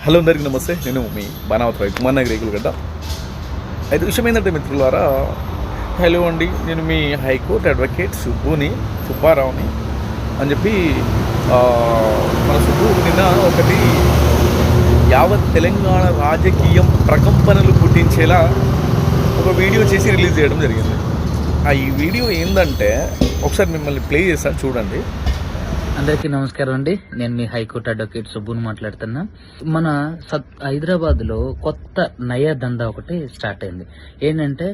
Hello అందరికీ నమస్తే. నేను మీ బాణావతి కుమార్ నగర్ రేకులగడ్డ. అయితే విషయం ఏంటంటే మిత్రులారా, హలో అండి, నేను మీ హైకోర్టు అడ్వకేట్ సుబ్బారావుని అని చెప్పి మన సుబ్బు నిన్న ఒకటి యావత్ తెలంగాణ రాజకీయం ప్రకంపనలు పుట్టించేలా ఒక వీడియో చేసి రిలీజ్ చేయడం జరిగింది. ఈ వీడియో ఏంటంటే ఒకసారి మిమ్మల్ని ప్లే చేస్తాను, చూడండి. అందరికీ నమస్కారం అండి. నేను మీ హైకోర్టు అడ్వకేట్ సుబ్బుని మాట్లాడుతున్నా. మన హైదరాబాద్ లో కొత్త నయా దందా ఒకటి స్టార్ట్ అయింది. ఏంటంటే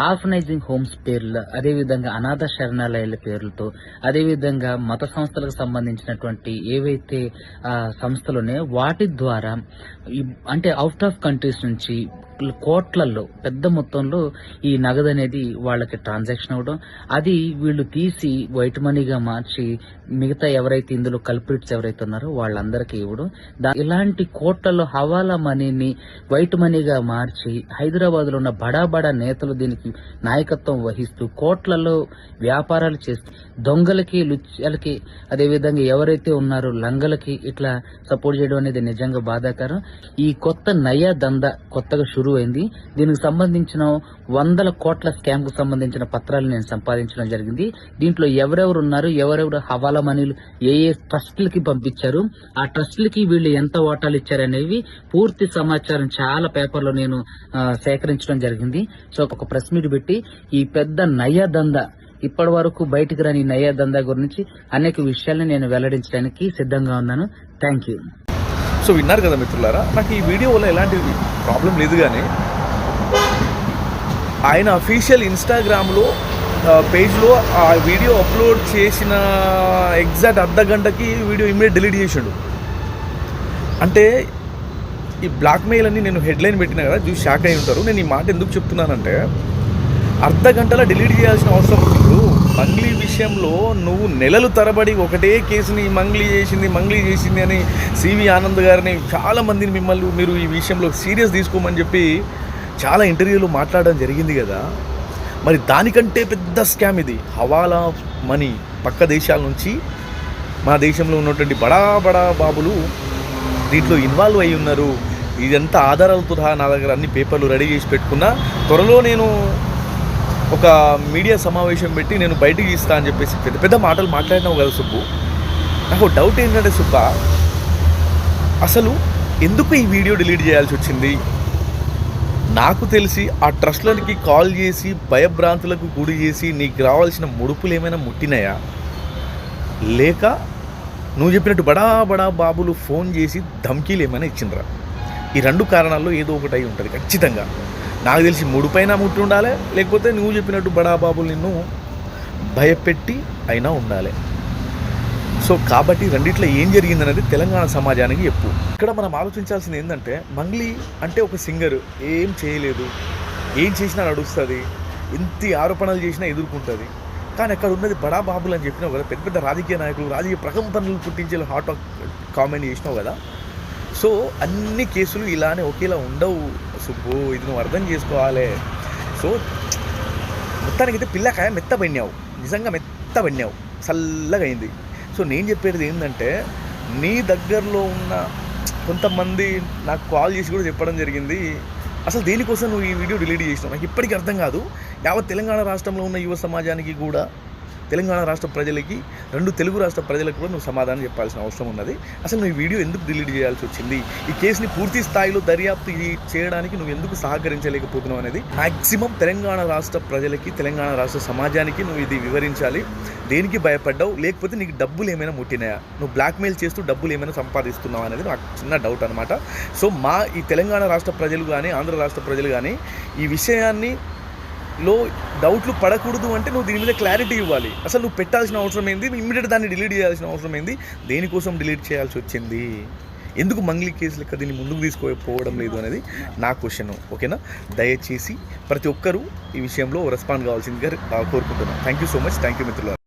ఆర్ఫనైజింగ్ హోమ్స్ పేర్లు, అదేవిధంగా అనాథ శరణాలయాల పేర్లతో, అదేవిధంగా మత సంస్థలకు సంబంధించినటువంటి ఏవైతే సంస్థలునే వాటి ద్వారా అంటే అవుట్ ఆఫ్ కంట్రీస్ నుంచి కోట్లలో పెద్ద మొత్తంలో ఈ నగదు అనేది వాళ్ళకి ట్రాన్సాక్షన్ అవ్వడం, అది వీళ్ళు తీసి వైట్ మనీగా మార్చి మిగతా ఎవరైతే ఇందులో కల్ప్రిట్స్ ఎవరైతే ఉన్నారో వాళ్ళందరికీ ఇవ్వడం, ఇలాంటి కోట్లలో హవాలా మనీని వైట్ మనీగా మార్చి హైదరాబాద్ లో ఉన్న బడా నేతలు దీనికి నాయకత్వం వహిస్తూ కోట్లలో వ్యాపారాలు చేస్తూ దొంగలకి లుచ్చలకి అదేవిధంగా ఎవరైతే ఉన్నారో లంగలకి ఇట్లా సపోర్ట్ చేయడం అనేది నిజంగా బాధాకరం. ఈ కొత్త నయా దందా కొత్తగా షురూ అయింది. దీనికి సంబంధించిన 100 కోట్ల స్కామ్ కు సంబంధించిన పత్రాలు నేను సంపాదించడం జరిగింది. దీంట్లో ఎవరెవరు ఉన్నారు, ఎవరెవరు హవాలా మనీలు ఏ ట్రస్టులకి పంపించారు, ఆ ట్రస్టులకి వీళ్ళు ఎంత ఓటాలు ఇచ్చారనేవి పూర్తి సమాచారం చాలా పేపర్లో నేను సేకరించడం జరిగింది. సో ఒక ప్రెస్ మీట్ పెట్టి ఈ పెద్ద నయా దందా, ఇప్పటి వరకు బయటకు రాని నయా దందా గురించి అనేక విషయాలను నేను వెల్లడించడానికి సిద్ధంగా ఉన్నాను. Thank you. సో విన్నారు కదా మిత్రులారా, నాకు ఈ వీడియో వల్ల ఎలాంటి ప్రాబ్లం లేదు, కానీ ఆయన అఫీషియల్ ఇన్స్టాగ్రామ్లో పేజ్లో ఆ వీడియో అప్లోడ్ చేసిన ఎగ్జాక్ట్ అర్ధ గంటకి వీడియో ఇమ్మీడియట్ డిలీట్ చేసాడు. అంటే ఈ బ్లాక్మెయిల్ అని నేను హెడ్లైన్ పెట్టినా కదా, చూసి షాక్ అయి ఉంటారు. నేను ఈ మాట ఎందుకు చెప్తున్నానంటే, అర్ధ గంటలో డిలీట్ చేయాల్సిన అవసరం లేదు. మంగ్లీ విషయంలో నువ్వు నెలలు తరబడి ఒకటే కేసుని మంగ్లీ చేసింది అని సివి ఆనంద్ గారిని చాలామందిని మీరు ఈ విషయంలో సీరియస్ తీసుకోమని చెప్పి చాలా ఇంటర్వ్యూలో మాట్లాడడం జరిగింది కదా. మరి దానికంటే పెద్ద స్కామ్ ఇది. హవాలా మనీ పక్క దేశాల నుంచి మన దేశంలో ఉన్నటువంటి బడా బాబులు దీంట్లో ఇన్వాల్వ్ అయి ఉన్నారు. ఇదంతా ఆధారాలతో నా దగ్గర అన్ని పేపర్లు రెడీ చేసి పెట్టుకున్నా. త్వరలో నేను ఒక మీడియా సమావేశం పెట్టి నేను బయటికి ఇస్తా అని చెప్పేసి పెద్ద మాటలు మాట్లాడినావు కదా సుబ్బు. నాకు డౌట్ ఏంటంటే సుబ్బా, అసలు ఎందుకు ఈ వీడియో డిలీట్ చేయాల్సి వచ్చింది? నాకు తెలిసి ఆ ట్రస్ట్లకి కాల్ చేసి భయభ్రాంతులకు గురి చేసి నీకు రావాల్సిన ముడుపులు ఏమైనా ముట్టినాయా, లేక నువ్వు చెప్పినట్టు బడా బాబులు ఫోన్ చేసి ధమ్కీలు ఏమైనా ఇచ్చిండ్రా? ఈ 2 కారణాల్లో ఏదో ఒకటి అయి ఉంటుంది ఖచ్చితంగా. నాకు తెలిసి ముడిపైన ముట్టి ఉండాలి, లేకపోతే నువ్వు చెప్పినట్టు బడా బాబులు నిన్ను భయపెట్టి అయినా ఉండాలి. సో కాబట్టి రెండిట్లో ఏం జరిగిందనేది తెలంగాణ సమాజానికి చెప్పు. ఇక్కడ మనం ఆలోచించాల్సింది ఏంటంటే, మంగ్లీ అంటే ఒక సింగర్, ఏం చేయలేదు, ఏం చేసినా నడుస్తుంది, ఎంత ఆరోపణలు చేసినా ఎదుర్కొంటుంది. కానీ అక్కడ ఉన్నది బడా బాబులు అని చెప్పినావు కదా, పెద్ద రాజకీయ నాయకులు, రాజకీయ ప్రకంపనలు పుట్టించే హాట్ కామెంట్ చేసినావు కదా. సో అన్ని కేసులు ఇలానే ఒకేలా ఉండవు సుబ్బు, ఇది నువ్వు అర్థం చేసుకోవాలి. సో మొత్తానికైతే పిల్లకాయ మెత్తబడినావు, నిజంగా మెత్తబడినావు, చల్లగా అయింది. సో నేను చెప్పేది ఏంటంటే, నీ దగ్గరలో ఉన్న కొంతమంది నాకు కాల్ చేసి కూడా చెప్పడం జరిగింది, అసలు దేనికోసం నువ్వు ఈ వీడియో డిలీట్ చేసినావు నాకు ఇప్పటికీ అర్థం కాదు. యావత్ తెలంగాణ రాష్ట్రంలో ఉన్న యువ సమాజానికి కూడా, తెలంగాణ రాష్ట్ర ప్రజలకి, 2 తెలుగు రాష్ట్ర ప్రజలకు కూడా నువ్వు సమాధానం చెప్పాల్సిన అవసరం ఉన్నది. అసలు నువ్వు ఈ వీడియో ఎందుకు డిలీట్ చేయాల్సి వచ్చింది? ఈ కేసుని పూర్తి స్థాయిలో దర్యాప్తు చేయడానికి నువ్వు ఎందుకు సహకరించలేకపోతున్నావు అనేది మ్యాక్సిమం తెలంగాణ రాష్ట్ర ప్రజలకి, తెలంగాణ రాష్ట్ర సమాజానికి నువ్వు ఇది వివరించాలి. దేనికి భయపడ్డావు, లేకపోతే నీకు డబ్బులు ఏమైనా ముట్టినాయా, నువ్వు బ్లాక్మెయిల్ చేస్తూ డబ్బులు ఏమైనా సంపాదిస్తున్నావు అనేది నాకు చిన్న డౌట్ అనమాట. సో ఈ తెలంగాణ రాష్ట్ర ప్రజలు కానీ, ఆంధ్ర రాష్ట్ర ప్రజలు కానీ ఈ విషయాన్ని డౌట్లు పడకూడదు అంటే నువ్వు దీని మీద క్లారిటీ ఇవ్వాలి. అసలు నువ్వు పెట్టాల్సిన అవసరం ఏంది, ఇమ్మీడియట్ దాన్ని డిలీట్ చేయాల్సిన అవసరం ఏంది, దేనికోసం డిలీట్ చేయాల్సి వచ్చింది, ఎందుకు మంగ్లీ కేసు లెక్క దీన్ని ముందుకు తీసుకోకపోవడం లేదు అనేది నా క్వశ్చన్. ఓకేనా? దయచేసి ప్రతి ఒక్కరూ ఈ విషయంలో రెస్పాండ్ కావాల్సిందిగా కోరుకుంటున్నాను. Thank you so much. Thank you మిత్రులారా.